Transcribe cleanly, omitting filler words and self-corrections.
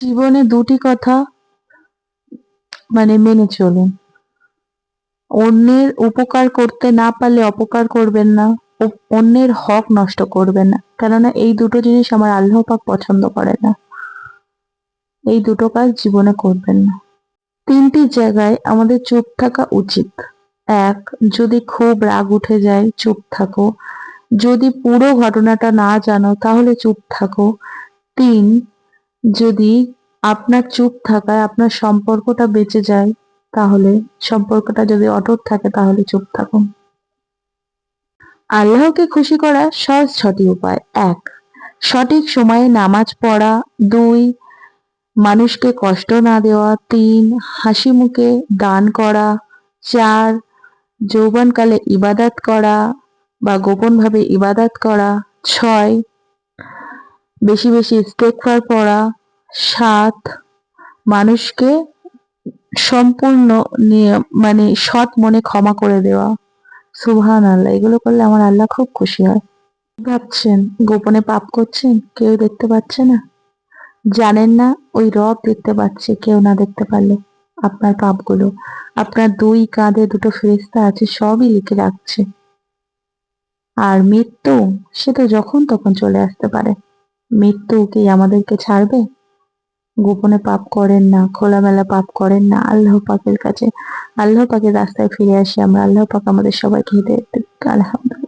জীবনে দুটি কথা মেনে চলুন। অন্যের উপকার করতে না পারলে অপকার করবেন না। অন্যের হক নষ্ট করবেন না। কেননা এই দুটো জিনিস আমার আল্লাহ পাক পছন্দ করে না। এই দুটো কাজ জীবনে করবেন না। ৩ টি জায়গায় আমাদের চুপ থাকা উচিত। ১, যদি খুব রাগ উঠে যায় চুপ থাকো। যদি পুরো ঘটনাটা না জানো তাহলে চুপ থাকো। ৩, যদি আপনার চুপ থাকায় আপনার সম্পর্কটা বেঁচে যায়, তাহলে সম্পর্কটা যদি অটুট থাকে তাহলে চুপ থাকুন। আল্লাহকে খুশি করার সহজ ৬টি উপায়। ১, সঠিক সময়ে নামাজ পড়া। ২, মানুষকে কষ্ট না দেওয়া। ৩, হাসি মুখে দান করা। ৪, যৌবনকালে ইবাদত করা বা গোপনভাবে ইবাদত করা। ৬, বেশি বেশি ইস্তেগফার পড়া। ৭, মানুষকে সম্পূর্ণ সৎ মনে ক্ষমা করে দেওয়া। সুবহানাল্লাহ। এগুলো করলে আমার আল্লাহ খুব খুশি হয়। ভাবছেন গোপনে পাপ করছেন, কেউ দেখতে পাচ্ছে না? জানেন না ওই রব দেখতে পাচ্ছে, কেউ না দেখতে পারলে আপনার পাপগুলো। আপনার ২ কাঁধে ২ ফেরেশতা আছে, সবই লিখে রাখছে। আর মৃত্যু, সে তো যখন তখন চলে আসতে পারে। মৃত্যু কি আমাদেরকে ছাড়বে? গোপনে পাপ করেন না, খোলামেলা পাপ করেন না। আল্লাহ পাকের কাছে, আল্লাহ পাকের রাস্তায় ফিরে আসি আমরা। আল্লাহ পাক আমাদের সবাইকে হিদায়াত দিক। আলহামদুলিল্লাহ।